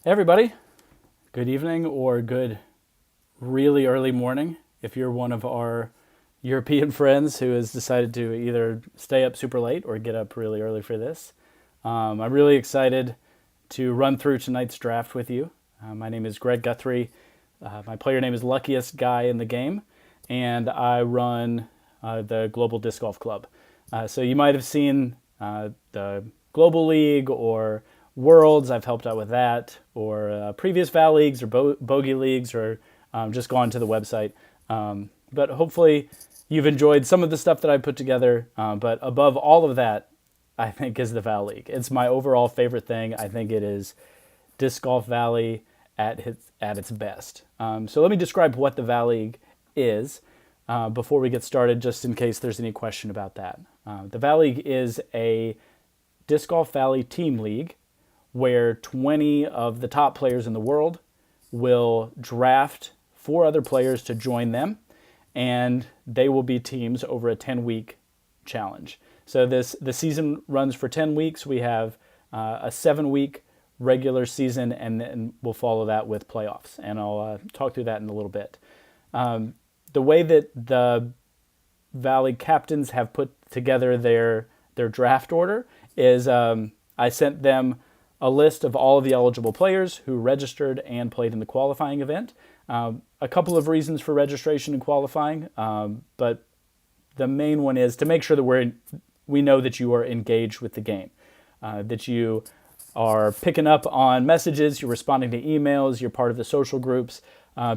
Hey everybody, good evening or good really early morning if you're one of our European friends who has decided to either stay up super late or get up really early for this. I'm really excited to run through tonight's draft with you. My name is Greg Guthrie. My player name is Luckiest Guy in the Game, and I run the Global Disc Golf Club. So you might have seen the Global League or Worlds. I've helped out with that, or previous Valleagues or Bogey Leagues, or just gone to the website. But hopefully you've enjoyed some of the stuff that I put together. But above all of that, I think is the Valleague. It's my overall favorite thing. I think it is Disc Golf Valley at its best. So let me describe what the Valleague is before we get started, just in case there's any question about that. The Valleague is a Disc Golf Valley team league where 20 of the top players in the world will draft 4 other players to join them, and they will be teams over a 10-week challenge. So the season runs for 10 weeks. We have a 7-week regular season, and then we'll follow that with playoffs. And I'll talk through that in a little bit. The way that the Valley captains have put together their draft order is I sent them a list of all of the eligible players who registered and played in the qualifying event. A couple of reasons for registration and qualifying, but the main one is to make sure that we know that you are engaged with the game, that you are picking up on messages, you're responding to emails, you're part of the social groups,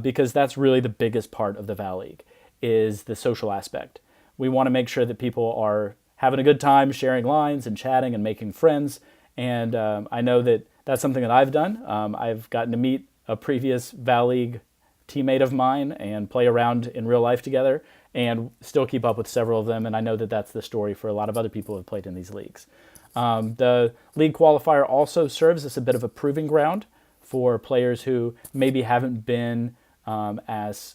because that's really the biggest part of the Valleague, is the social aspect. We want to make sure that people are having a good time sharing lines and chatting and making friends. And I know that that's something that I've done. I've gotten to meet a previous Valleague teammate of mine and play around in real life together and still keep up with several of them. And I know that that's the story for a lot of other people who have played in these leagues. The league qualifier also serves as a bit of a proving ground for players who maybe haven't been as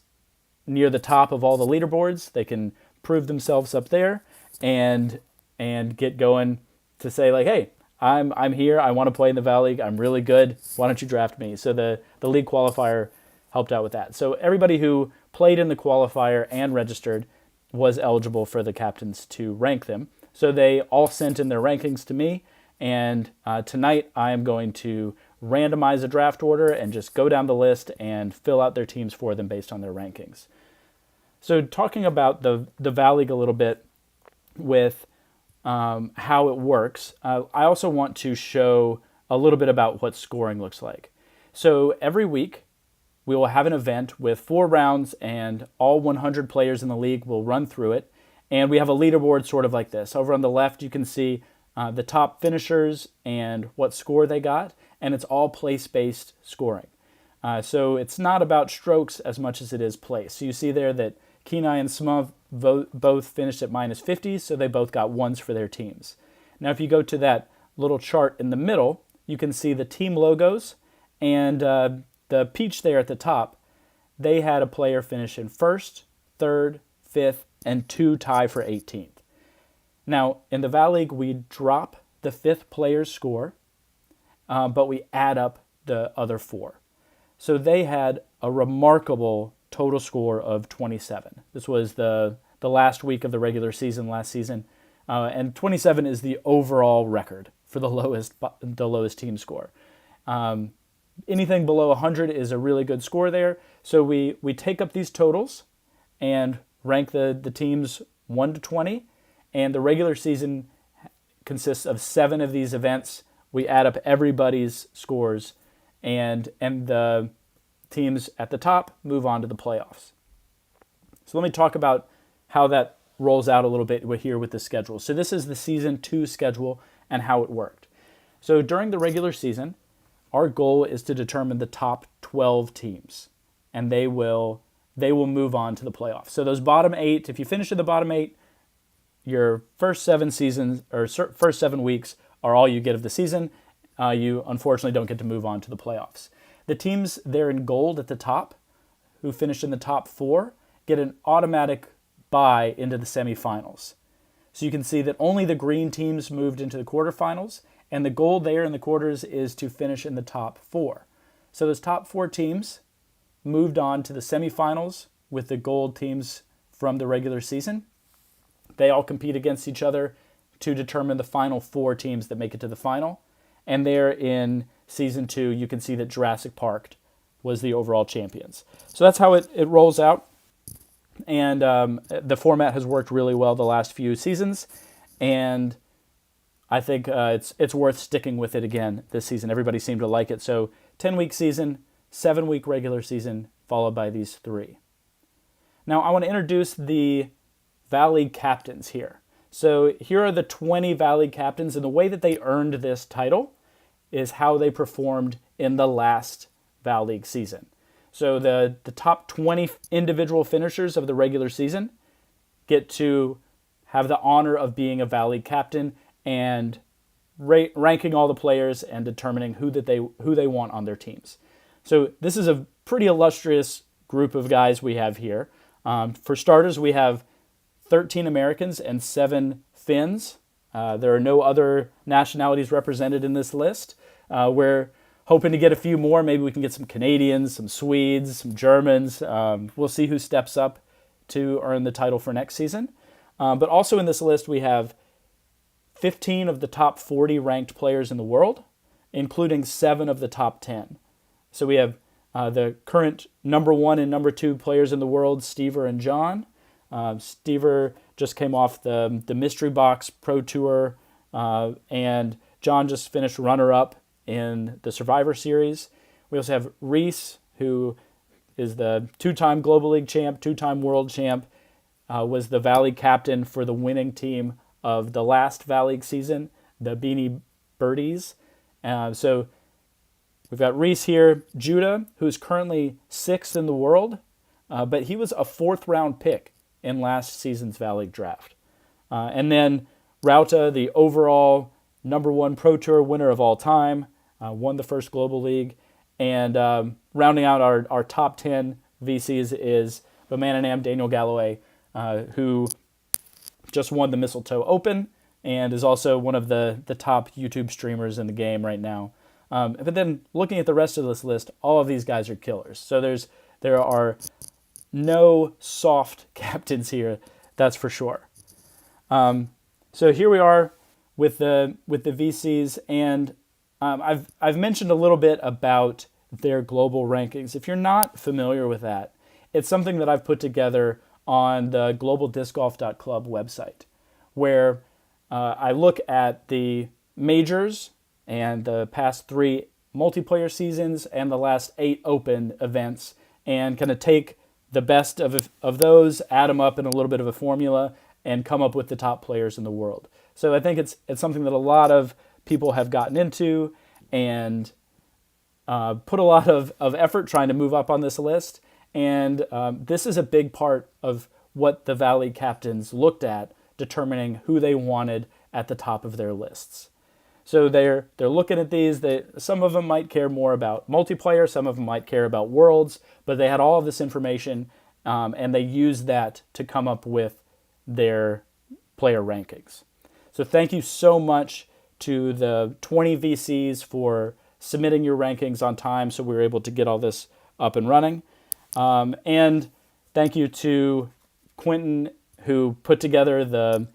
near the top of all the leaderboards. They can prove themselves up there and get going to say, like, hey, I'm here. I want to play in the Valleague. I'm really good. Why don't you draft me? So the league qualifier helped out with that. So everybody who played in the qualifier and registered was eligible for the captains to rank them. So they all sent in their rankings to me. And tonight I am going to randomize a draft order and just go down the list and fill out their teams for them based on their rankings. So talking about the Valleague a little bit with how it works, I also want to show a little bit about what scoring looks like. So every week we will have an event with 4 rounds, and all 100 players in the league will run through it. And we have a leaderboard sort of like this. Over on the left you can see the top finishers and what score they got, and it's all place-based scoring. So it's not about strokes as much as it is place. So you see there that Kenai and Smuv both finished at minus 50, so they both got 1s for their teams. Now if you go to that little chart in the middle, you can see the team logos, and the peach there at the top, they had a player finish in 1st, 3rd, 5th, and 2 tie for 18th. Now in the Valleague we drop the 5th player's score, but we add up the other 4. So they had a remarkable total score of 27. This was the last week of the regular season last season, and 27 is the overall record for the lowest team score. Anything below 100 is a really good score there. So we take up these totals and rank the teams 1 to 20, and the regular season consists of 7 of these events. We add up everybody's scores, and the teams at the top move on to the playoffs. So let me talk about how that rolls out a little bit here with the schedule. So this is the Season 2 schedule and how it worked. So during the regular season, our goal is to determine the top 12 teams, and they will move on to the playoffs. So those bottom 8, if you finish in the bottom 8, your first 7 weeks are all you get of the season. You unfortunately don't get to move on to the playoffs. The teams there in gold at the top, who finished in the top 4, get an automatic bye into the semifinals. So you can see that only the green teams moved into the quarterfinals, and the goal there in the quarters is to finish in the top 4. So those top 4 teams moved on to the semifinals with the gold teams from the regular season. They all compete against each other to determine the final 4 teams that make it to the final. And there in season 2, you can see that Jurassic Park was the overall champions. So that's how it rolls out. And the format has worked really well the last few seasons. And I think it's worth sticking with it again this season. Everybody seemed to like it. So 10-week season, 7-week regular season, followed by these 3. Now I want to introduce the Valleague captains here. So here are the 20 Valleague captains, and the way that they earned this title is how they performed in the last Valleague season. So the top 20 individual finishers of the regular season get to have the honor of being a Valleague captain and ranking all the players and determining who they want on their teams. So this is a pretty illustrious group of guys we have here. For starters, we have 13 Americans and 7 Finns. There are no other nationalities represented in this list. We're hoping to get a few more. Maybe we can get some Canadians, some Swedes, some Germans. We'll see who steps up to earn the title for next season. But also in this list, we have 15 of the top 40 ranked players in the world, including 7 of the top 10. So we have the current number 1 and number 2 players in the world, Stever and John. Stever just came off the Mystery Box Pro Tour, and John just finished runner-up in the Survivor Series. We also have Reese, who is the 2-time Global League champ, 2-time world champ, was the Valleague captain for the winning team of the last Valleague season, the Beanie Birdies. So we've got Reese here, Judah, who's currently 6th in the world, but he was a 4th-round pick in last season's Valleague draft. And then Rauta, the overall number 1 Pro Tour winner of all time, won the first Global League. And rounding out our top 10 VCs is Bamananam Daniel Galloway, who just won the Mistletoe Open and is also one of the top YouTube streamers in the game right now. But then looking at the rest of this list, all of these guys are killers. So there are no soft captains here, that's for sure. So here we are with the VCs, and I've mentioned a little bit about their global rankings. If you're not familiar with that, it's something that I've put together on the globaldiscgolf.club website, where I look at the majors and the past 3 multiplayer seasons and the last 8 open events, and kind of take the best of those, add them up in a little bit of a formula, and come up with the top players in the world. So I think it's something that a lot of people have gotten into and put a lot of effort trying to move up on this list. And this is a big part of what the Valleague captains looked at, determining who they wanted at the top of their lists. So they're looking at these. Some of them might care more about multiplayer, some of them might care about worlds, but they had all of this information, and they used that to come up with their player rankings. So thank you so much to the 20 VCs for submitting your rankings on time so we were able to get all this up and running. And thank you to Quentin, who put together the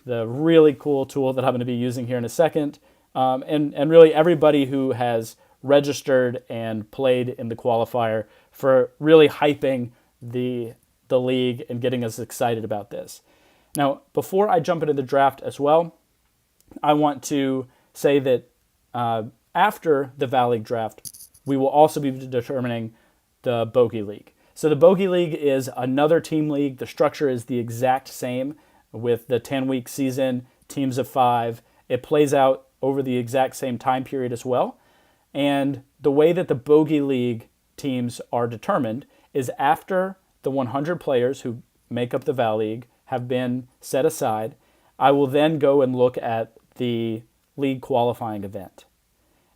really cool tool that I'm going to be using here in a second. And really everybody who has registered and played in the qualifier for really hyping the league and getting us excited about this. Now, before I jump into the draft as well, I want to say that after the Valleague draft, we will also be determining the Bogey League. So the Bogey League is another team league. The structure is the exact same with the 10-week season, teams of 5. It plays out over the exact same time period as well. And the way that the Bogey League teams are determined is after the 100 players who make up the Valleague have been set aside, I will then go and look at the league qualifying event.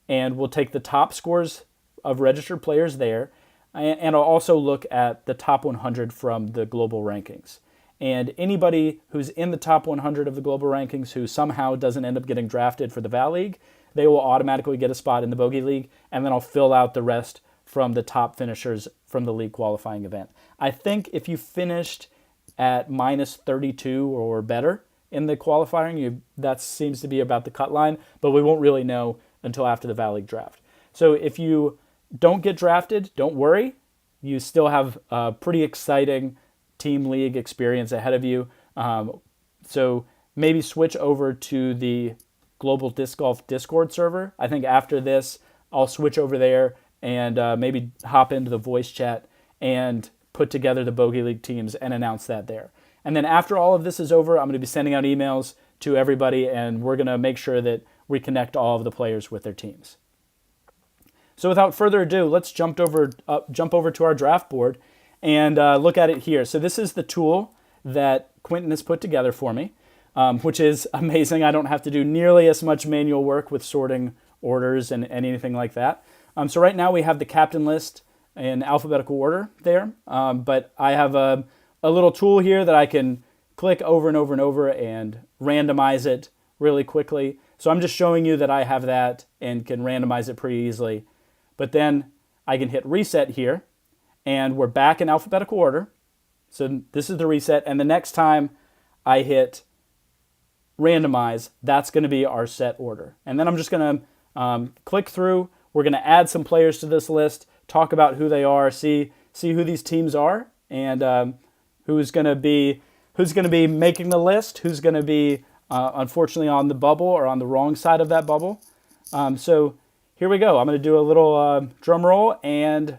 And we'll take the top scores of registered players there, and I'll also look at the top 100 from the global rankings. And anybody who's in the top 100 of the global rankings who somehow doesn't end up getting drafted for the Valleague, they will automatically get a spot in the Bogey League, and then I'll fill out the rest from the top finishers from the league qualifying event. I think if you finished at minus 32 or better in the qualifying, that seems to be about the cut line, but we won't really know until after the Valleague draft. So if you don't get drafted, don't worry. You still have a pretty exciting team league experience ahead of you. So maybe switch over to the Global Disc Golf Discord server. I think after this, I'll switch over there and maybe hop into the voice chat and put together the Bogey League teams and announce that there. And then after all of this is over, I'm going to be sending out emails to everybody, and we're going to make sure that we connect all of the players with their teams. So without further ado, let's jump over to our draft board and look at it here. So this is the tool that Quentin has put together for me, which is amazing. I don't have to do nearly as much manual work with sorting orders and anything like that. So right now we have the captain list in alphabetical order there, but I have a little tool here that I can click over and over and over and randomize it really quickly. So I'm just showing you that I have that and can randomize it pretty easily. But then I can hit reset here, and we're back in alphabetical order. So this is the reset, and the next time I hit randomize, that's going to be our set order. And then I'm just going to click through. We're going to add some players to this list, talk about who they are, see who these teams are, and who's going to be making the list, who's going to be unfortunately on the bubble or on the wrong side of that bubble. So here we go. I'm going to do a little drum roll and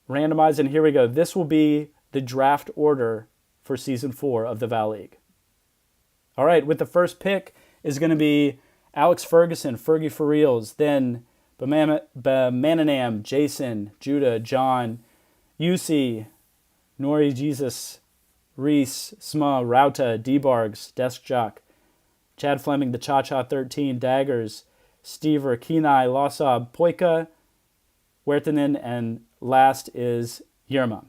randomize, and here we go. This will be the draft order for Season 4 of the Valleague. All right, with the first pick is going to be Alex Ferguson, Fergie for Reals, then Bamananam, Jason, Judah, John, UC, Nori Jesus, Reese, Sma, Rauta, D-Bargs, Desk Jock, Chad Fleming, the Cha-Cha 13, Daggers, Stever, Kenai, Losab, Poika, Huertanen, and last is Yerma.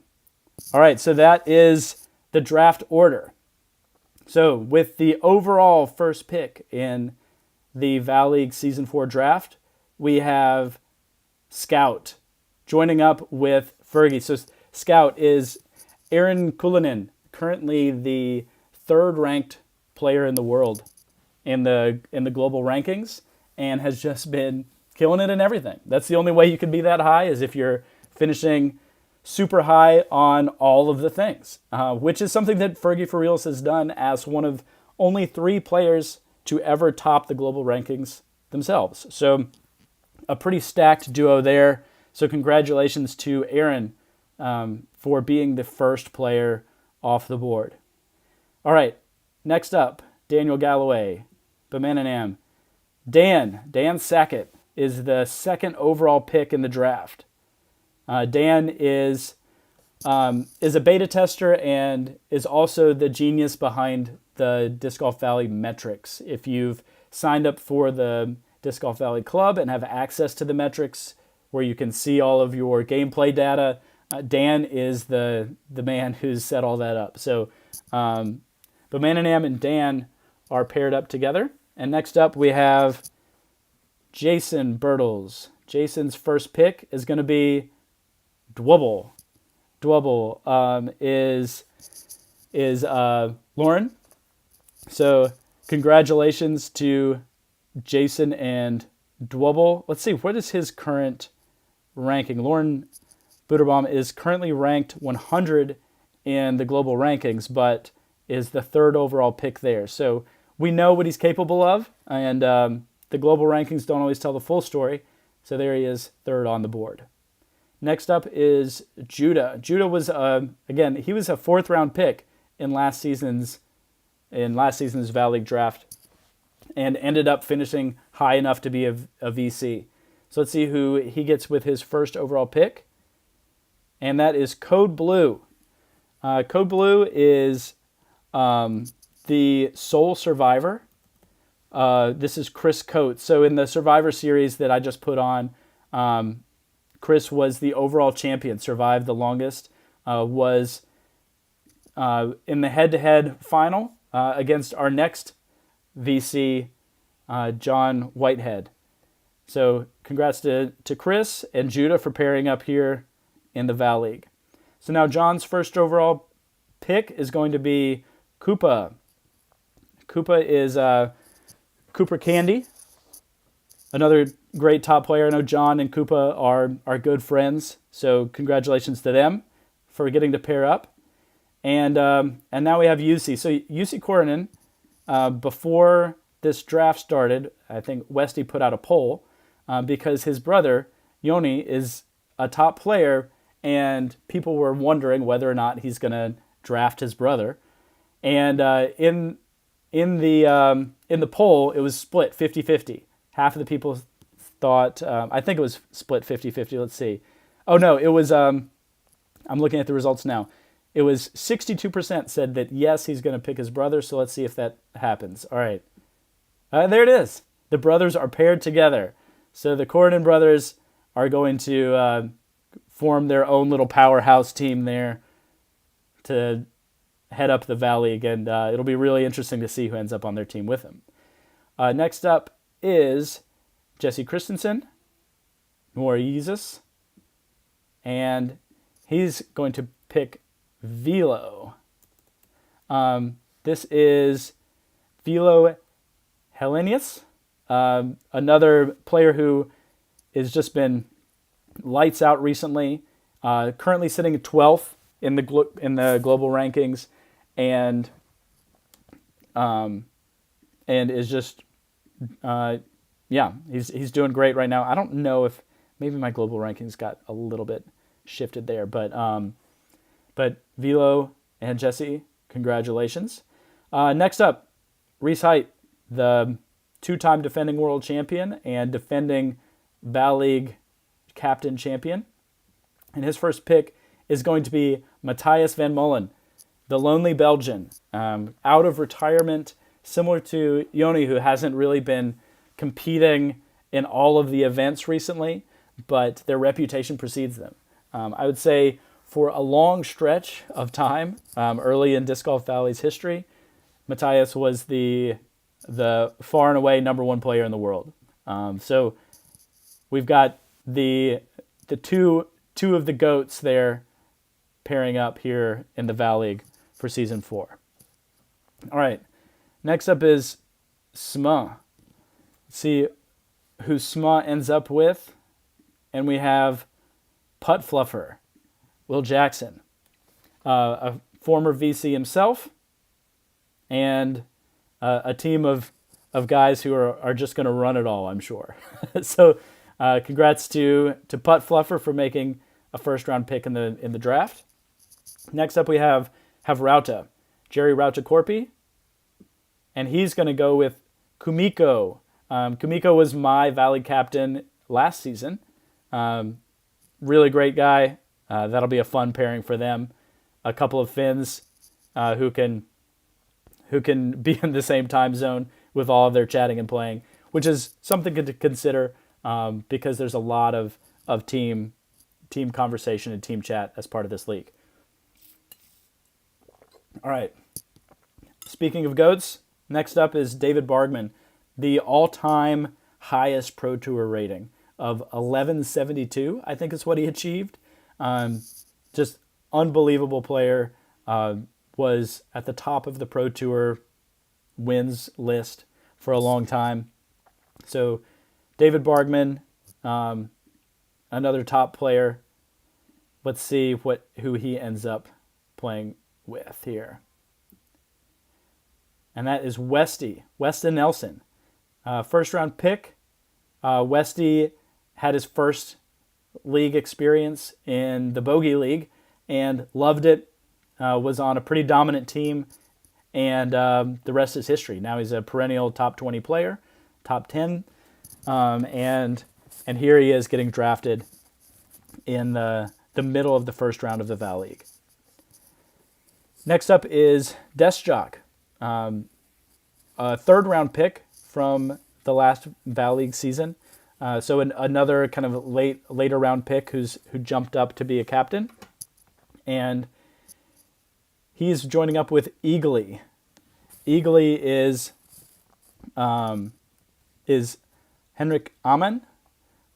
All right, so that is the draft order. So with the overall first pick in the Valleague Season 4 draft, we have Scout joining up with Fergie. So Scout is Aaron Kulinen, currently the third-ranked player in the world in the global rankings, and has just been killing it in everything. That's the only way you can be that high, is if you're finishing super high on all of the things, which is something that Fergie for Reals has done as one of only 3 players to ever top the global rankings themselves. So a pretty stacked duo there. So congratulations to Aaron for being the first player off the board. All right, next up, Daniel Galloway, Bamananam. Dan Sackett is the second overall pick in the draft. Dan is a beta tester and is also the genius behind the Disc Golf Valley metrics. If you've signed up for the Disc Golf Valley Club and have access to the metrics where you can see all of your gameplay data, Dan is the man who's set all that up. So Bamananam and Dan are paired up together. And next up we have Jason Bertles. Jason's first pick is going to be Dwubble. Dwubble is Lauren. So congratulations to Jason and Dwubble. Let's see, what is his current ranking? Lauren Buderbaum is currently ranked 100 in the global rankings, but is the third overall pick there. So we know what he's capable of, and the global rankings don't always tell the full story. So there he is, third on the board. Next up is Judah. Judah was again, he was a 4th round pick in last season's Valleague draft, and ended up finishing high enough to be a VC. So let's see who he gets with his first overall pick, and that is Code Blue. Code Blue is the sole survivor. This is Chris Coates. So in the Survivor Series that I just put on, Chris was the overall champion, survived the longest, was in the head-to-head final against our next VC, John Whitehead. So congrats to Chris and Judah for pairing up here in the Valleague. So now John's first overall pick is going to be Koopa. Koopa is Cooper Candy, another great top player. I know John and Koopa are good friends, so congratulations to them for getting to pair up. And now we have UC. So UC Coronan, before this draft started, I think Westy put out a poll because his brother, Yoni, is a top player, and people were wondering whether or not he's going to draft his brother. And in the poll, it was split 50-50. Half of the people thought, I think it was split 50-50. Let's see. Oh, no, it was, I'm looking at the results now. It was 62% said that, yes, he's going to pick his brother, so let's see if that happens. All right. There it is. The brothers are paired together. So the Coronan brothers are going to form their own little powerhouse team there to head up the Valleague, and it'll be really interesting to see who ends up on their team with him. Next up is Jesse Christensen, Moises, and he's going to pick Velo. This is Velo Helenius, another player who has just been lights out recently. Currently sitting at 12th in the global rankings, and is just he's doing great right now. I don't know if maybe my global rankings got a little bit shifted there, but Velo and Jesse, congratulations. Next up, Reese Height, the two-time defending world champion and defending Valleague captain champion. And his first pick is going to be Matthias Van Mullen, the lonely Belgian, out of retirement, similar to Yoni, who hasn't really been competing in all of the events recently, but their reputation precedes them. I would say for a long stretch of time, early in Disc Golf Valley's history, Matthias was the far and away number one player in the world. So we've got the two of the GOATs there pairing up here in the Valleague for Season 4. All right, next up is SMA. Let's see who SMA ends up with. And we have Putt Fluffer, Will Jackson, a former VC himself, and a team of guys who are just going to run it all, I'm sure. So congrats to Putt Fluffer for making a first-round pick in the draft. Next up we have Rauta, Jerry Rauta Corpi, and he's going to go with Kumiko. Kumiko was my Valley captain last season. Really great guy. That'll be a fun pairing for them. A couple of Finns who can be in the same time zone with all of their chatting and playing, which is something to consider because there's a lot of team conversation and team chat as part of this league. All right. Speaking of GOATs, next up is David Bargman, the all-time highest Pro Tour rating of 1172, I think is what he achieved. Just unbelievable player. Was at the top of the Pro Tour wins list for a long time. So David Bargman, another top player. Let's see who he ends up playing with here. And that is Weston Nelson. First round pick. Westy had his first league experience in the Bogey League and loved it. Was on a pretty dominant team, and the rest is history. Now he's a perennial top 20 player, top 10, and here he is getting drafted in the middle of the first round of the Valleague. Next up is Desjock, a third-round pick from the last Valleague season. So another kind of later round pick who jumped up to be a captain, and he's joining up with Eagly. Eagly is Henrik Amann,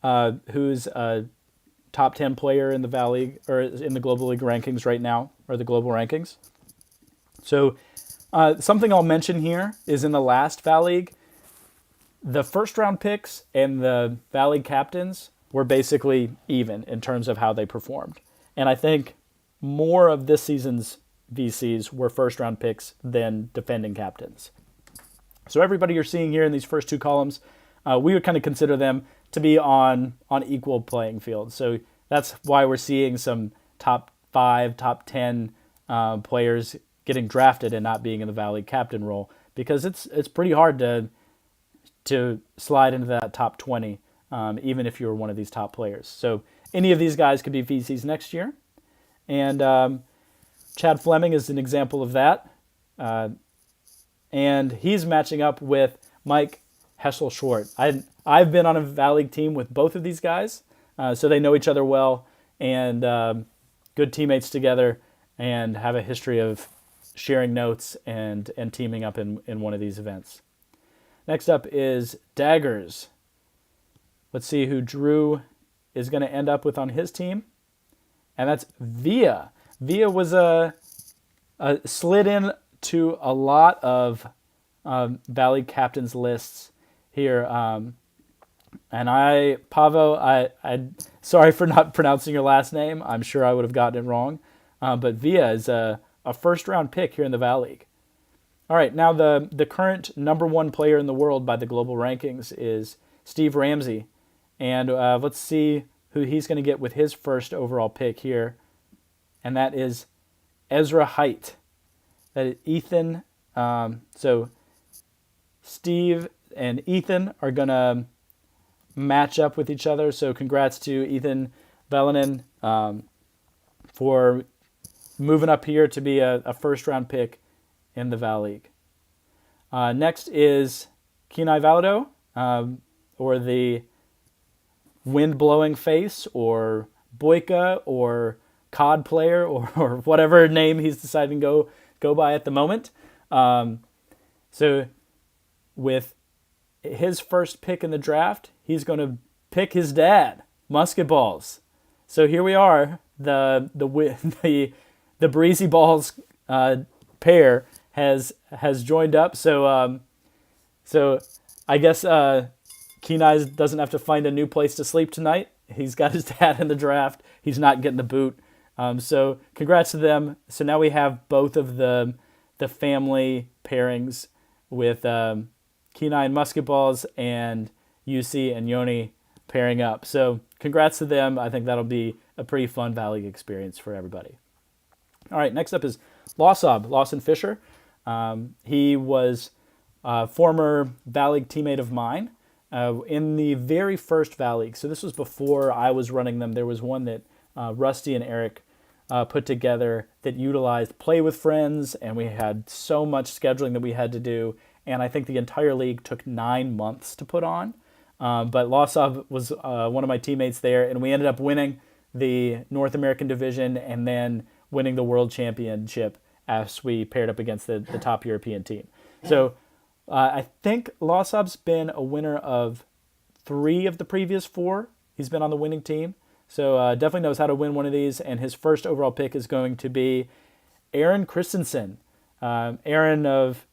who's a top 10 player in the Valleague or in the Global League rankings right now, or the global rankings. So something I'll mention here is in the last Valleague, the first round picks and the Valleague captains were basically even in terms of how they performed. And I think more of this season's VCs were first round picks than defending captains. So everybody you're seeing here in these first two columns, we would kind of consider them to be on equal playing field. So that's why we're seeing some top 5, top 10 players getting drafted and not being in the Valleague captain role, because it's pretty hard to slide into that top 20, even if you're one of these top players. So any of these guys could be VCs next year. And Chad Fleming is an example of that. And he's matching up with Mike Heschel-Short. I've been on a Valleague team with both of these guys, so they know each other well, and good teammates together, and have a history of sharing notes and teaming up in one of these events. Next up is Daggers. Let's see who Drew is going to end up with on his team, and that's Via. Via was a slid in to a lot of Valleague captains lists here. And Pavo, I sorry for not pronouncing your last name. I'm sure I would have gotten it wrong. But Via is a first round pick here in the Valleague. All right, now the current number 1 player in the world by the global rankings is Steve Ramsey. And let's see who he's going to get with his first overall pick here. And that is Ezra Height. That is Ethan. So Steve and Ethan are going to match up with each other. So congrats to Ethan Vellinen for moving up here to be a first-round pick in the Valleague. Next is Kenai Valado, or the wind-blowing face, or Boyka, or COD player, or whatever name he's deciding to go by at the moment. So with his first pick in the draft, he's going to pick his dad, Musket Balls. So here we are, the Breezy Balls pair has joined up. So I guess Kenai doesn't have to find a new place to sleep tonight. He's got his dad in the draft. He's not getting the boot. So congrats to them. So now we have both of the family pairings with Kenai and Musket Balls, and UC and Yoni pairing up. So congrats to them. I think that'll be a pretty fun Valleague experience for everybody. All right, next up is Lawson Fisher. He was a former Valleague teammate of mine in the very first Valleague. So this was before I was running them. There was one that Rusty and Eric put together that utilized Play with Friends, and we had so much scheduling that we had to do, and I think the entire league took 9 months to put on. But Lawson was one of my teammates there, and we ended up winning the North American division and then winning the World Championship as we paired up against the top European team. So I think Lawson's been a winner of 3 of the previous 4. He's been on the winning team. So definitely knows how to win one of these, and his first overall pick is going to be Aaron Christensen. Aaron of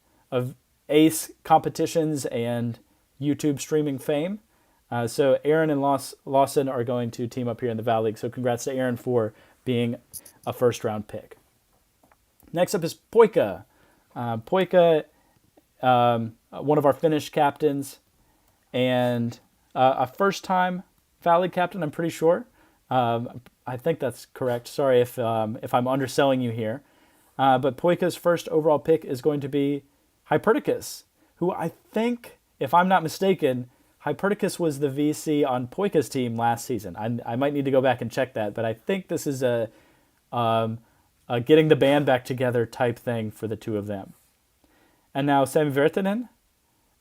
Ace competitions and YouTube streaming fame. So Aaron and Lawson are going to team up here in the Valleague. So congrats to Aaron for being a first-round pick. Next up is Poika. Poika, one of our Finnish captains, and a first-time Valleague captain, I'm pretty sure. I think that's correct. Sorry if I'm underselling you here. But Poika's first overall pick is going to be Hyperticus, who I think, if I'm not mistaken, Hyperticus was the VC on Poika's team last season. I might need to go back and check that, but I think this is a getting the band back together type thing for the two of them. And now Sami Virtanen.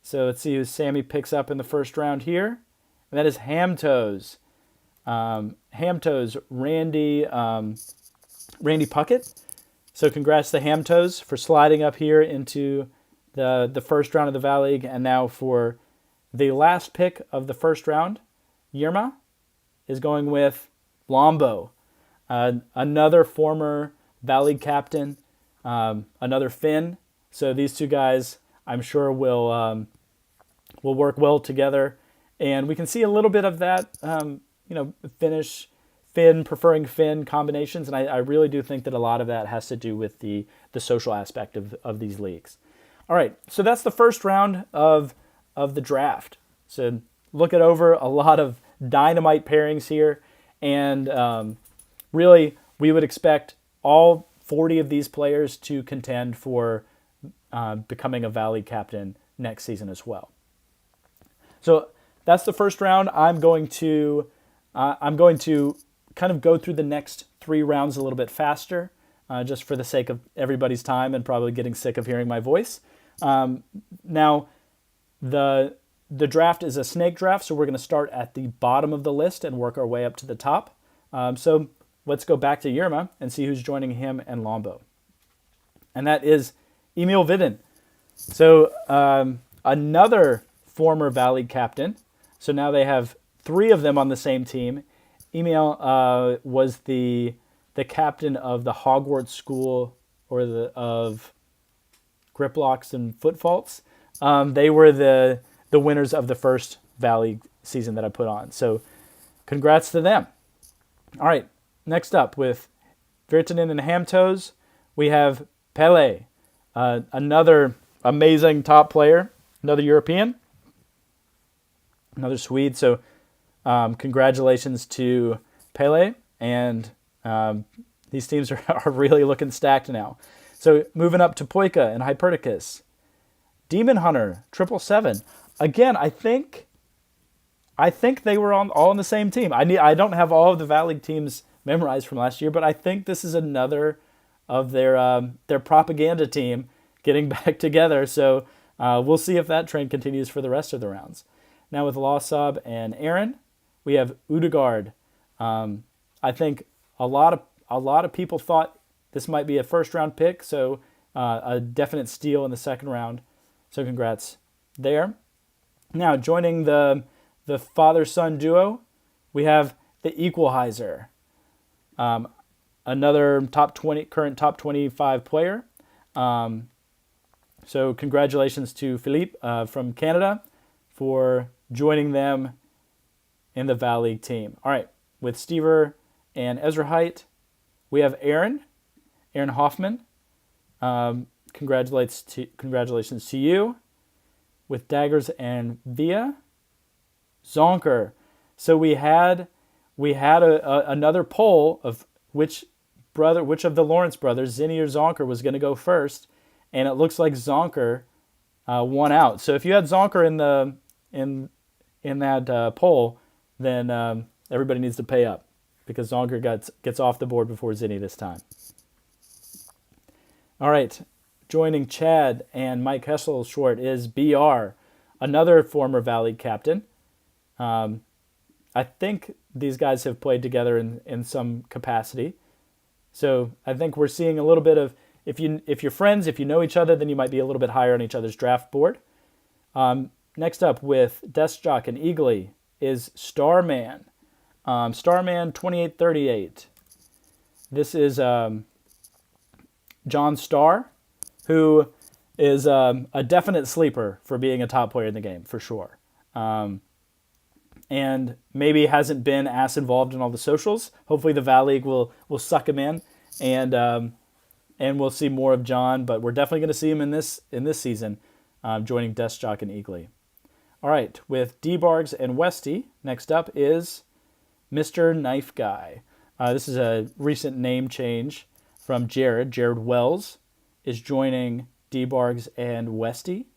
So let's see who Sammy picks up in the first round here. And that is Hamtoes. Hamtoes, Randy Puckett. So congrats to Hamtoes for sliding up here into the first round of the Valleague. And now for the last pick of the first round, Yerma is going with Lombo, another former Valleague captain, another Finn. So these two guys, I'm sure, will work well together, and we can see a little bit of that, Finnish Finn preferring Finn combinations, and I really do think that a lot of that has to do with the social aspect of these leagues. All right, so that's the first round of the draft. So look it over, a lot of dynamite pairings here, and really we would expect all 40 of these players to contend for becoming a Valleague captain next season as well. So that's the first round. I'm going to kind of go through the next 3 rounds a little bit faster, just for the sake of everybody's time and probably getting sick of hearing my voice. Now, the draft is a snake draft, so we're going to start at the bottom of the list and work our way up to the top. So let's go back to Yerma and see who's joining him and Lombo. And that is Emil Vidin. So another former Valleague captain. So now they have 3 of them on the same team. Emil was the captain of the Hogwarts School of Griplocks and Footfaults. They were the winners of the first Valleague season that I put on. So congrats to them. All right, next up with Virtanen and Hamtoes, we have Pele, another amazing top player, another European, another Swede. So congratulations to Pele, and these teams are really looking stacked now. So moving up to Poika and Hyperticus. Demon Hunter, 777. Again, I think they were all on the same team. I don't have all of the Valleague teams memorized from last year, but I think this is another of their propaganda team getting back together. So we'll see if that trend continues for the rest of the rounds. Now with Lawsob and Aaron, we have Udegaard. I think a lot of people thought this might be a first round pick, so a definite steal in the second round. So congrats there. Now joining the father-son duo, we have the Equalizer, another current top 25 player. So congratulations to Philippe from Canada for joining them in the Valleague team. All right, with Stever and Ezra Height, we have Aaron Hoffman. Congratulations to you. With Daggers and Via, Zonker. So we had another poll of which of the Lawrence brothers, Zinni or Zonker, was going to go first, and it looks like Zonker won out. So if you had Zonker in that poll, then everybody needs to pay up, because Zonker gets off the board before Zinni this time. All right, joining Chad and Mike Hesselschwart is BR, another former Valleague captain. I think these guys have played together in some capacity. So I think we're seeing a little bit of, if you're friends, if you know each other, then you might be a little bit higher on each other's draft board. Next up with Deskjock and Eagly is Starman. Starman 2838. This is John Starr, who is a definite sleeper for being a top player in the game, for sure. And maybe hasn't been as involved in all the socials. Hopefully the Valleague will suck him in, and we'll see more of John, but we're definitely going to see him in this season, joining Deskjock and Eagly. All right, with D-Bargs and Westy, next up is Mr. Knife Guy. This is a recent name change from Jared. Jared Wells is joining D-Bargs and Westy.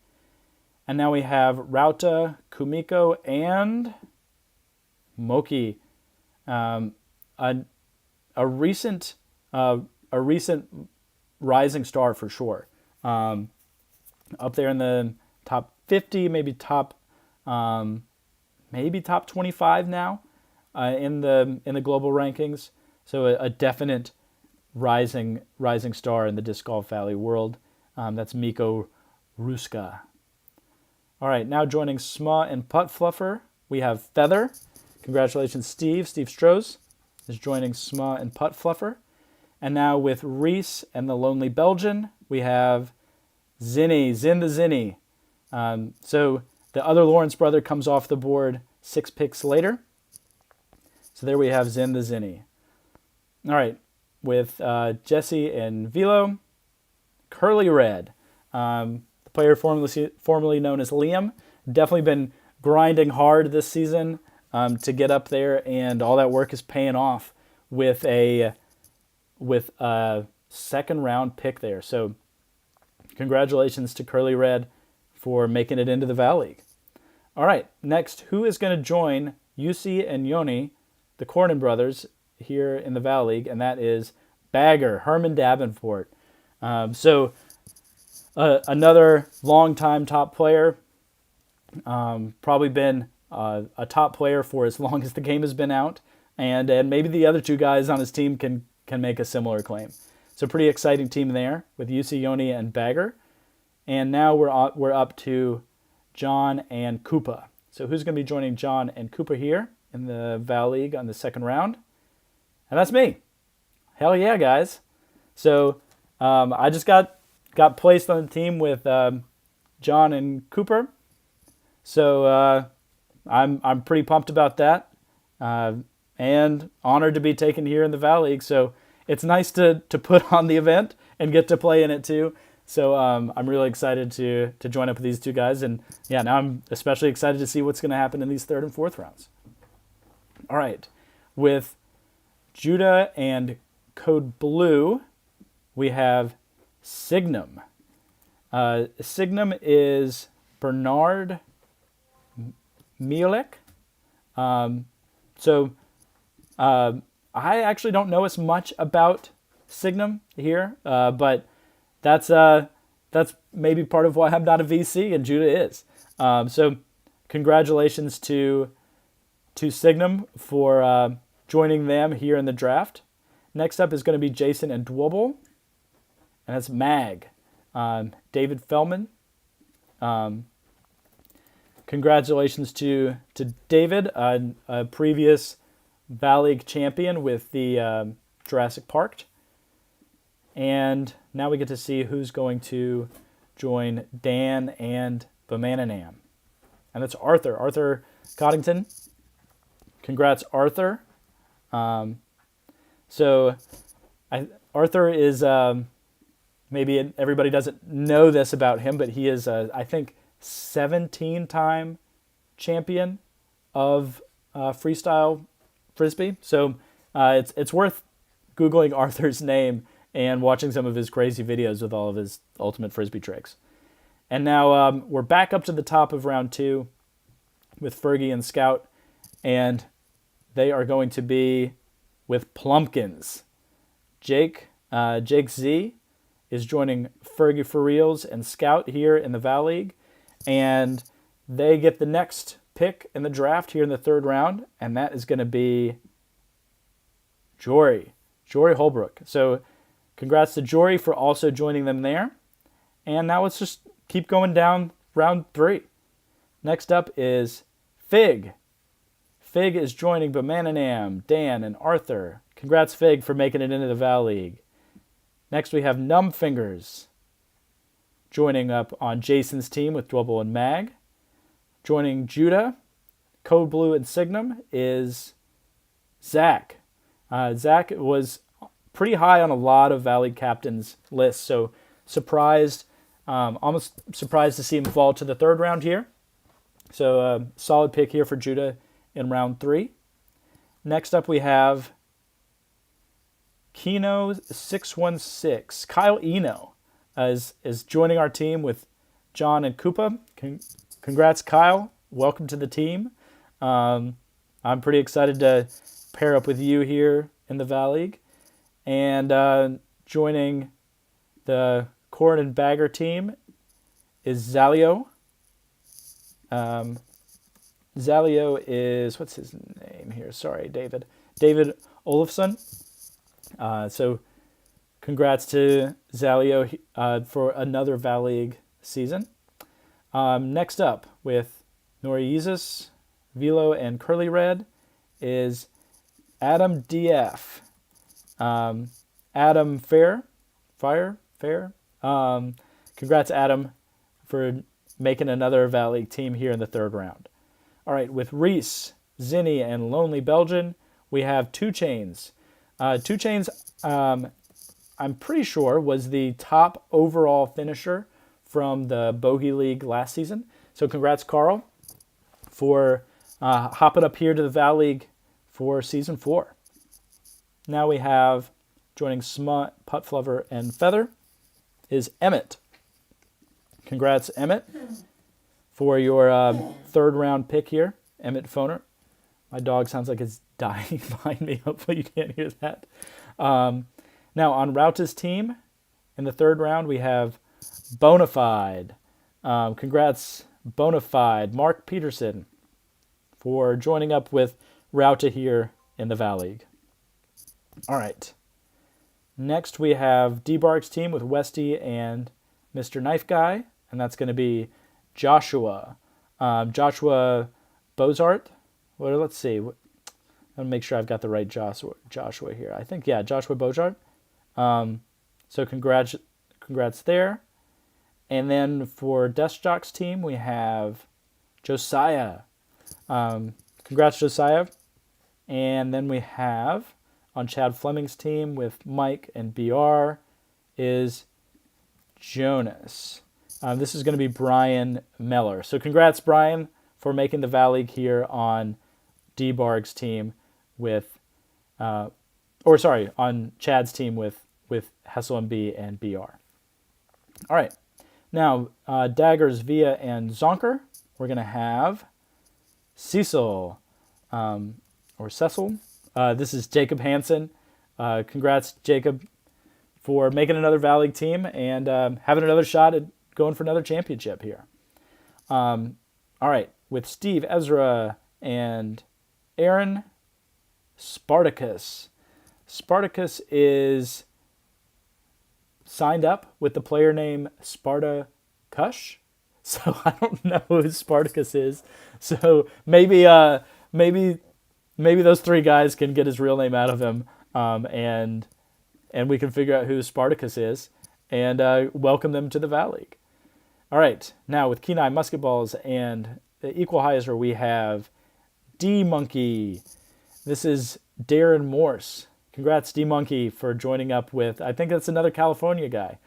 And now we have Rauta, Kumiko, and Moki. A recent rising star for sure. Up there in the top 50, maybe top 25 now in the global rankings. So a definite rising star in the Disc Golf Valley world. That's Miko Ruska. All right, now joining Sma and Putt Fluffer, we have Feather. Congratulations, Steve. Steve Strohs is joining Sma and Putt Fluffer. And now with Reese and the Lonely Belgian, we have Zin the Zinny. So the other Lawrence brother comes off the board 6 picks later. So there we have Zin the Zinny. All right, with Jesse and Velo, Curly Red, the player formerly known as Liam, definitely been grinding hard this season to get up there, and all that work is paying off with a second round pick there. So congratulations to Curly Red for making it into the Valleague. All right, next, who is going to join Yussi and Yoni, the Cornyn brothers, here in the Valleague? And that is Bagger, Herman Davenport. Another longtime top player, probably been a top player for as long as the game has been out, and maybe the other two guys on his team can make a similar claim. So pretty exciting team there with Yussi, Yoni, and Bagger. And now we're up to John and Koopa. So who's going to be joining John and Koopa here in the Valleague on the second round? And that's me. Hell yeah, guys. So I just got placed on the team with John and Cooper. So I'm pretty pumped about that, and honored to be taken here in the Valleague. So it's nice to put on the event and get to play in it too. So I'm really excited to join up with these two guys, and yeah, now I'm especially excited to see what's going to happen in these third and fourth rounds. All right, with Judah and Code Blue, we have Signum. Signum is Bernard Mielek. I actually don't know as much about Signum here, but that's maybe part of why I'm not a VC and Judah is. So congratulations to Signum for joining them here in the draft. Next up is going to be Jason and Dwobble, and that's Mag. David Fellman. Congratulations to David, a previous Valleague champion with the Jurassic Park. And now we get to see who's going to join Dan and Bamananam. And that's Arthur. Arthur Coddington. Congrats, Arthur. Arthur is, maybe everybody doesn't know this about him, but he is, I think, 17-time champion of freestyle frisbee. So it's worth Googling Arthur's name and watching some of his crazy videos with all of his ultimate frisbee tricks. And now we're back up to the top of round 2 with Fergie and Scout, and they are going to be with Plumpkins. Jake Z is joining Fergie for Reals and Scout here in the Valleague, and they get the next pick in the draft here in the third round, and that is going to be Jory Holbrook. So congrats to Jory for also joining them there. And now let's just keep going down round 3. Next up is Fig. Fig is joining Bamananam, Dan, and Arthur. Congrats, Fig, for making it into the Valleague. Next we have Numb Fingers joining up on Jason's team with Dwobble and Mag. Joining Judah, Code Blue, and Signum is Zach. Zach was pretty high on a lot of Valleague captains' lists, so almost surprised to see him fall to the third round here. So solid pick here for Judah in round 3. Next up we have Keno616. Kyle Eno is joining our team with John and Koopa. Congrats, Kyle. Welcome to the team. I'm pretty excited to pair up with you here in the Valleague. And joining the Corn and Bagger team is Zalio. Zalio is, what's his name here? Sorry, David Olofsson. So congrats to Zalio for another Valleague season. Next up with Noriyesus, Velo, and Curly Red is Adam DF. Adam Fair. Congrats, Adam, for making another Valleague team here in the third round. All right, with Reese, Zinni, and Lonely Belgian, we have Two Chains. Two Chains, I'm pretty sure, was the top overall finisher from the Bogey League last season. So congrats, Carl, for hopping up here to the Valleague for Season 4. Now we have, joining Smut, Putt Flover, and Feather, is Emmett. Congrats, Emmett, for your third round pick here, Emmett Foner. My dog sounds like it's dying behind me. Hopefully you can't hear that. Now on Rauta's team, in the third round, we have Bonafide. Congrats, Bonafide, Mark Peterson, for joining up with Rauta here in the Valleague. All right. Next, we have D-Bark's team with Westy and Mr. Knife Guy, and that's going to be Joshua. Joshua Bozart. Well, let's see. I'll make sure I've got the right Joshua here. I think, yeah, Joshua Bozart. So congrats there. And then for Desk Jock's team, we have Josiah. Congrats, Josiah. And then we have, on Chad Fleming's team with Mike and BR, is Jonas. This is going to be Brian Meller. So congrats, Brian, for making the Valleague here on D-Barg's team with, on Chad's team with Hessel MB and BR. All right. Now, Daggers, Via, and Zonker, we're going to have Cecil, or Cecil. This is Jacob Hansen. Congrats, Jacob, for making another Valleague team and having another shot at going for another championship here. All right, with Steve, Ezra, and Aaron, Spartacus. Spartacus is signed up with the player name Spartacush. So I don't know who Spartacus is. So maybe those three guys can get his real name out of him, and we can figure out who Spartacus is and welcome them to the Valleague. All right, now with Kenai Musketballs and the Equalizer, we have D-Monkey. This is Darren Morse. Congrats, D-Monkey, for joining up with, I think that's another California guy.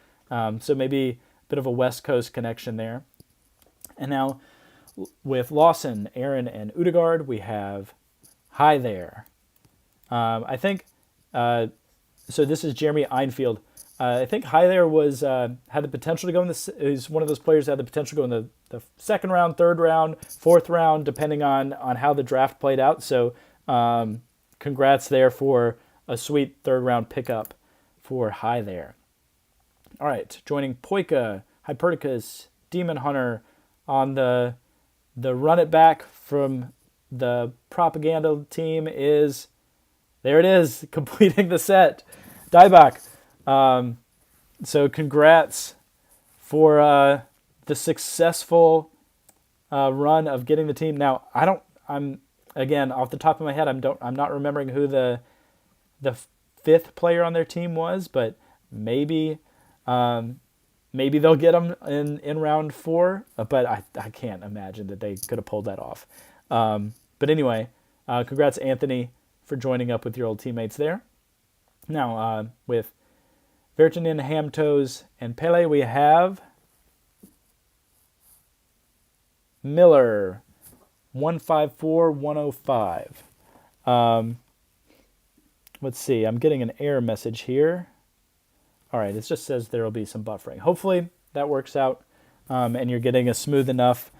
So maybe a bit of a West Coast connection there. And now with Lawson, Aaron, and Udegard, we have Hi There. I think, so this is Jeremy Einfield. I think Hi There was had the potential to go in this. He's one of those players that had the potential to go in the second round, third round, fourth round, depending on how the draft played out. So congrats there for a sweet third round pickup for Hi There. All right, joining Poika, Hyperticus, Demon Hunter on the run it back from the propaganda team is, there it is, completing the set, Dieback. So congrats for the successful run of getting the team. Now, I'm again off the top of my head, I'm not remembering who the fifth player on their team was, but maybe they'll get them in round 4. But I can't imagine that they could have pulled that off. But anyway, congrats, Anthony, for joining up with your old teammates there. Now, with Vertinen, Hamtoes, and Pele, we have Miller, 154105. Let's see, I'm getting an error message here. All right, it just says there will be some buffering. Hopefully that works out, and you're getting a smooth enough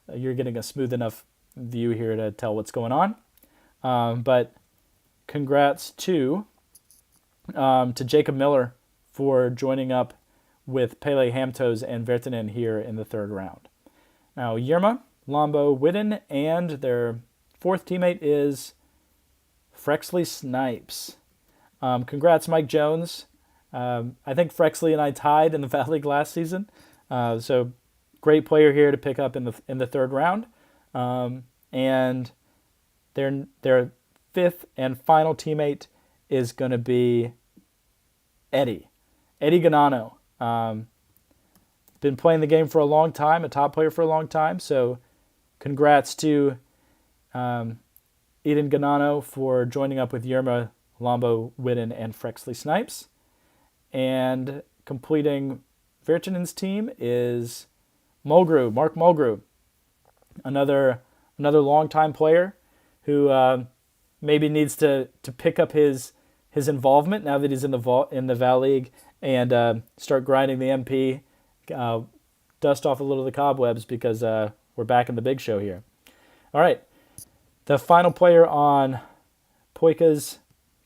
view here to tell what's going on. But congrats to Jacob Miller for joining up with Pele, Hamtoes, and Vertinen here in the third round. Now, Yerma, Lombo, Whitten, and their fourth teammate is Frexley Snipes. Congrats, Mike Jones. I think Frexley and I tied in the Valleague last season. So great player here to pick up in the third round. And their fifth and final teammate is going to be Eddie Ganano. Been playing the game for a long time, a top player for a long time. So congrats to Eden Ganano for joining up with Yerma, Lombo, Whitten, and Frexley Snipes. And completing Virtanen's team is Mark Mulgrew, another longtime player who maybe needs to pick up his involvement now that he's in the Valleague and start grinding the MP, dust off a little of the cobwebs because we're back in the big show here. All right, the final player on Poika's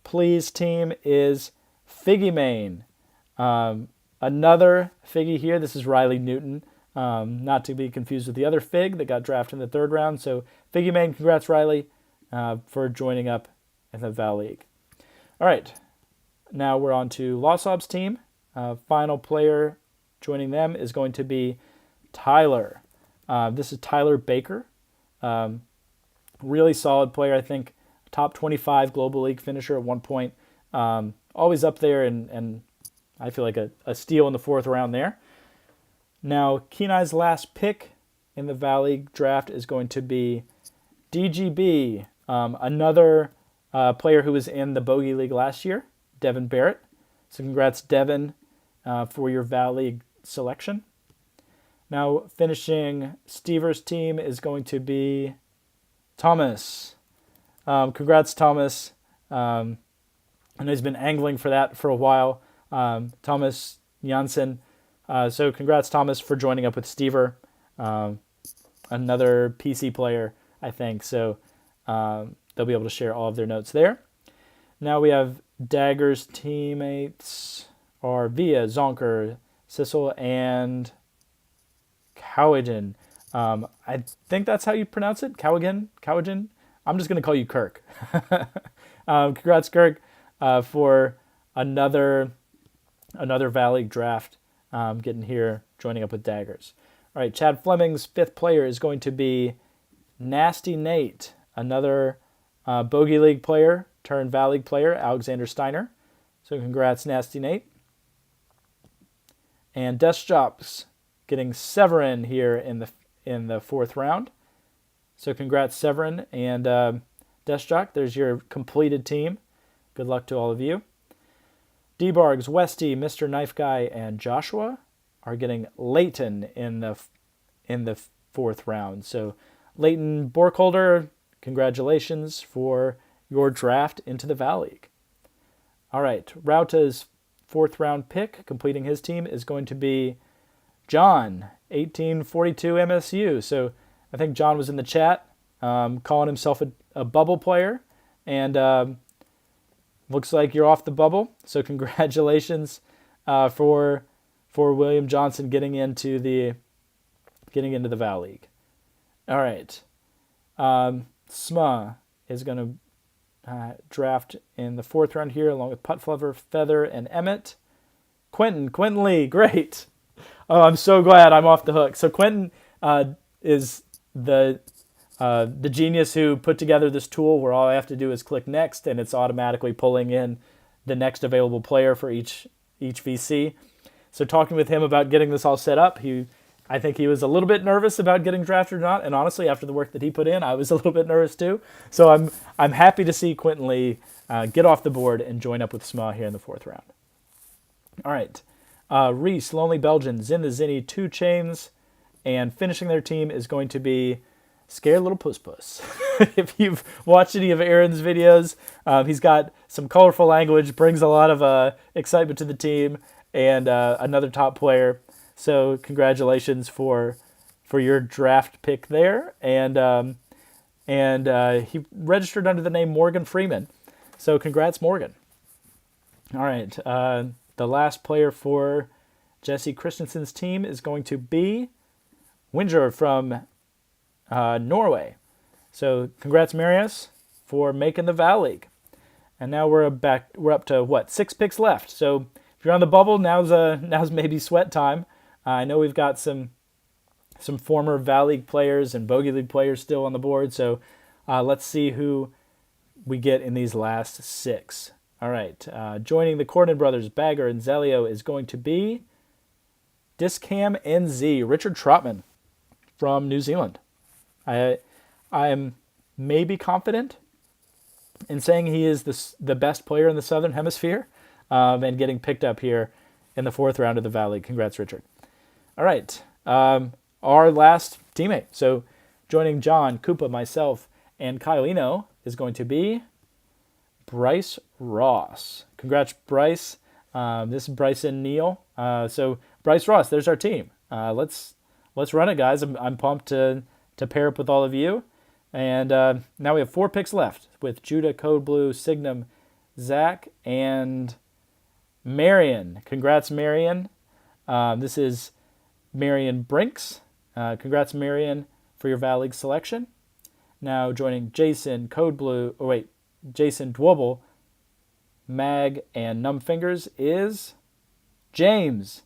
Please team is Figgy Main. Another Figgy here. This is Riley Newton, not to be confused with the other Fig that got drafted in the third round. So Figgy Main, congrats Riley for joining up in the Valleague. All right, now we're on to Lawsob's team. Final player joining them is going to be Tyler. This is Tyler Baker. Really solid player, I think. Top 25 Global League finisher at one point. Always up there, and I feel like a steal in the fourth round there. Now, Kenai's last pick in the Valleague draft is going to be DGB, another player who was in the Bogey League last year, Devin Barrett. So congrats, Devin, for your Valleague selection. Now, finishing Stever's team is going to be Thomas. Congrats, Thomas. I know he's been angling for that for a while. Thomas Janssen. So congrats, Thomas, for joining up with Stever. Another PC player, I think. So they'll be able to share all of their notes there. Now we have Dagger's teammates are Via, Zonker, Sissel, and Cowagen. I think that's how you pronounce it. Cowagen. I'm just going to call you Kirk. Congrats, Kirk, for another Valleague draft, getting here, joining up with Daggers. All right, Chad Fleming's fifth player is going to be Nasty Nate, another Bogey League player turned Valleague player, Alexander Steiner. So congrats, Nasty Nate. And Deskjobs getting Severin here in the fourth round. So congrats, Severin and Deskjock. There's your completed team. Good luck to all of you. D-Bargs, Westy, Mr. Knife Guy, and Joshua are getting Leighton in the fourth round. So Leighton Borkholder, congratulations for your draft into the Valleague. All right, Rauta's fourth round pick, completing his team, is going to be John, 1842 MSU. So I think John was in the chat, calling himself a bubble player, and looks like you're off the bubble. So congratulations for William Johnson getting into the Valleague. All right, SMA is going to draft in the fourth round here, along with Putflover, Feather, and Emmett. Quentin Lee, great. Oh, I'm so glad I'm off the hook. So Quentin is the genius who put together this tool where all I have to do is click next, and it's automatically pulling in the next available player for each VC. So talking with him about getting this all set up, I think he was a little bit nervous about getting drafted or not, and honestly, after the work that he put in, I was a little bit nervous too. So I'm happy to see Quentin Lee get off the board and join up with SMA here in the fourth round. All right, Reese, Lonely Belgian, Zin the Zinny, 2 Chains, and finishing their team is going to be Scared Little Puss Puss. If you've watched any of Aaron's videos, he's got some colorful language, brings a lot of excitement to the team, and another top player. So congratulations for your draft pick there, and he registered under the name Morgan Freeman. So congrats, Morgan. All right, the last player for Jesse Christensen's team is going to be Winger from Norway. So congrats, Marius, for making the Valleague. And now we're up to what, 6 picks left. So if you're on the bubble, now's maybe sweat time. I know we've got some former Valleague players and Bogey League players still on the board. So let's see who we get in these last 6. All right. Joining the Corden brothers, Bagger and Zelio, is going to be Discam NZ, Richard Trotman from New Zealand. I am maybe confident in saying he is the best player in the Southern Hemisphere, and getting picked up here in the 4th round of the Valleague. Congrats, Richard. All right. Our last teammate. So joining John, Koopa, myself, and Kylino is going to be Bryce Ross. Congrats, Bryce. This is Bryson Neal. So Bryce Ross, there's our team. Let's run it, guys. I'm pumped to pair up with all of you. And now we have 4 picks left with Judah, Code Blue, Signum, Zach, and Marion. Congrats, Marion. This is Marion Brinks. Congrats, Marion, for your Valleague selection. Now joining Jason, Jason Dwobble, Mag, and Numbfingers is James.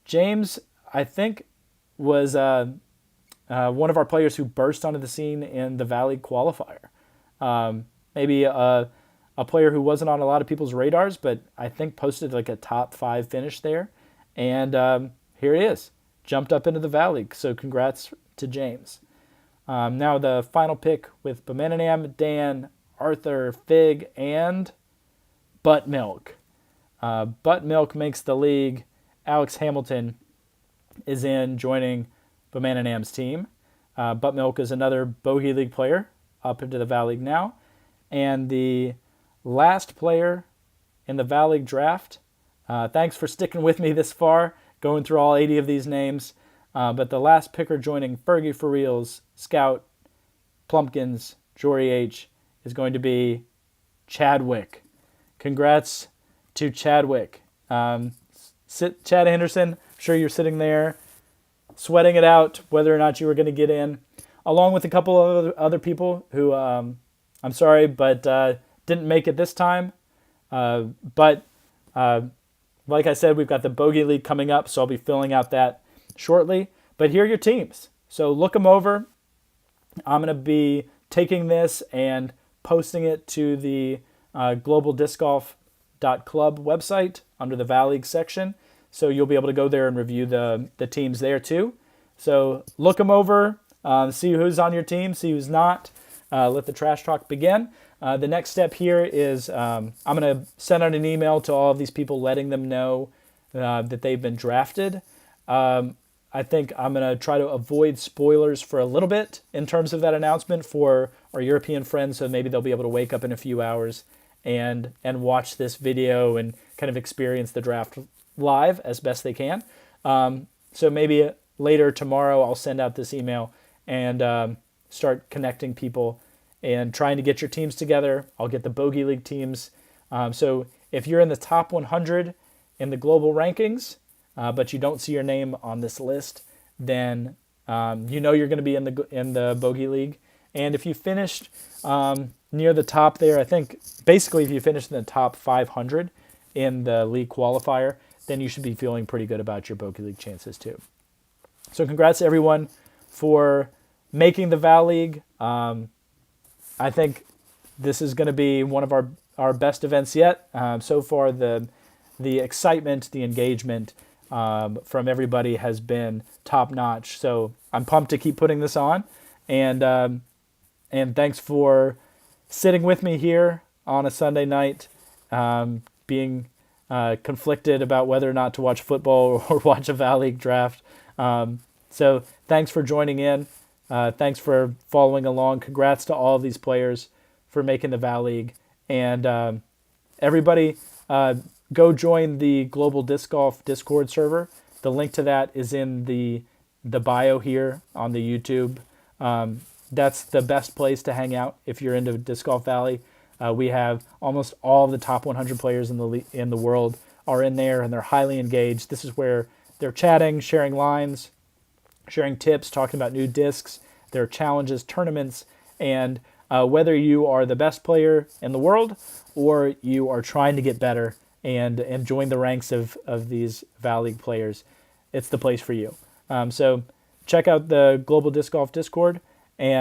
James, I think, was one of our players who burst onto the scene in the Valleague qualifier. Maybe a player who wasn't on a lot of people's radars, but I think posted like a top 5 finish there. And here he is, jumped up into the Valleague. So congrats to James. Now the final pick with Bamenanam, Dan, Arthur, Fig, and Butmilk. Butmilk makes the league. Alex Hamilton is in, joining Bamenanam's team. Butmilk is another Bogey League player up into the Valleague now. And the last player in the Valleague draft, thanks for sticking with me this far, going through all 80 of these names. But the last picker joining Fergie for Reals, Scout, Plumpkins, Jory H, is going to be Chadwick. Congrats to Chadwick. Chad Anderson, I'm sure you're sitting there sweating it out whether or not you were going to get in, along with a couple of other people who, I'm sorry, but didn't make it this time. But like I said, we've got the Bogey League coming up, so I'll be filling out that shortly. But here are your teams. So look them over. I'm going to be taking this and posting it to the globaldiscgolf.club website under the Valleague section. So you'll be able to go there and review the teams there too. So look them over, see who's on your team, see who's not. Let the trash talk begin. The next step here is I'm going to send out an email to all of these people letting them know that they've been drafted. I think I'm going to try to avoid spoilers for a little bit in terms of that announcement for our European friends, so maybe they'll be able to wake up in a few hours and watch this video and kind of experience the draft live as best they can. So maybe later tomorrow I'll send out this email and start connecting people and trying to get your teams together. I'll get the Bogey League teams. So if you're in the top 100 in the global rankings, but you don't see your name on this list, then you know you're going to be in the Bogey League. And if you finished near the top there, I think basically if you finished in the top 500 in the league qualifier, then you should be feeling pretty good about your Bogey League chances too. So congrats to everyone for making the Valleague. I think this is going to be one of our best events yet. So far, the excitement, the engagement from everybody has been top notch. So I'm pumped to keep putting this on, and thanks for sitting with me here on a Sunday night, being conflicted about whether or not to watch football or watch a Valleague draft. So thanks for joining in. Thanks for following along. Congrats to all of these players for making the Valleague. And everybody, go join the Global Disc Golf Discord server. The link to that is in the bio here on the YouTube. That's the best place to hang out if you're into Disc Golf Valley. We have almost all of the top 100 players in the world are in there, and they're highly engaged. This is where they're chatting, sharing lines, sharing tips, talking about new discs, their challenges, tournaments, and whether you are the best player in the world or you are trying to get better and join the ranks of these Valleague players, it's the place for you. So check out the Global Disc Golf Discord, and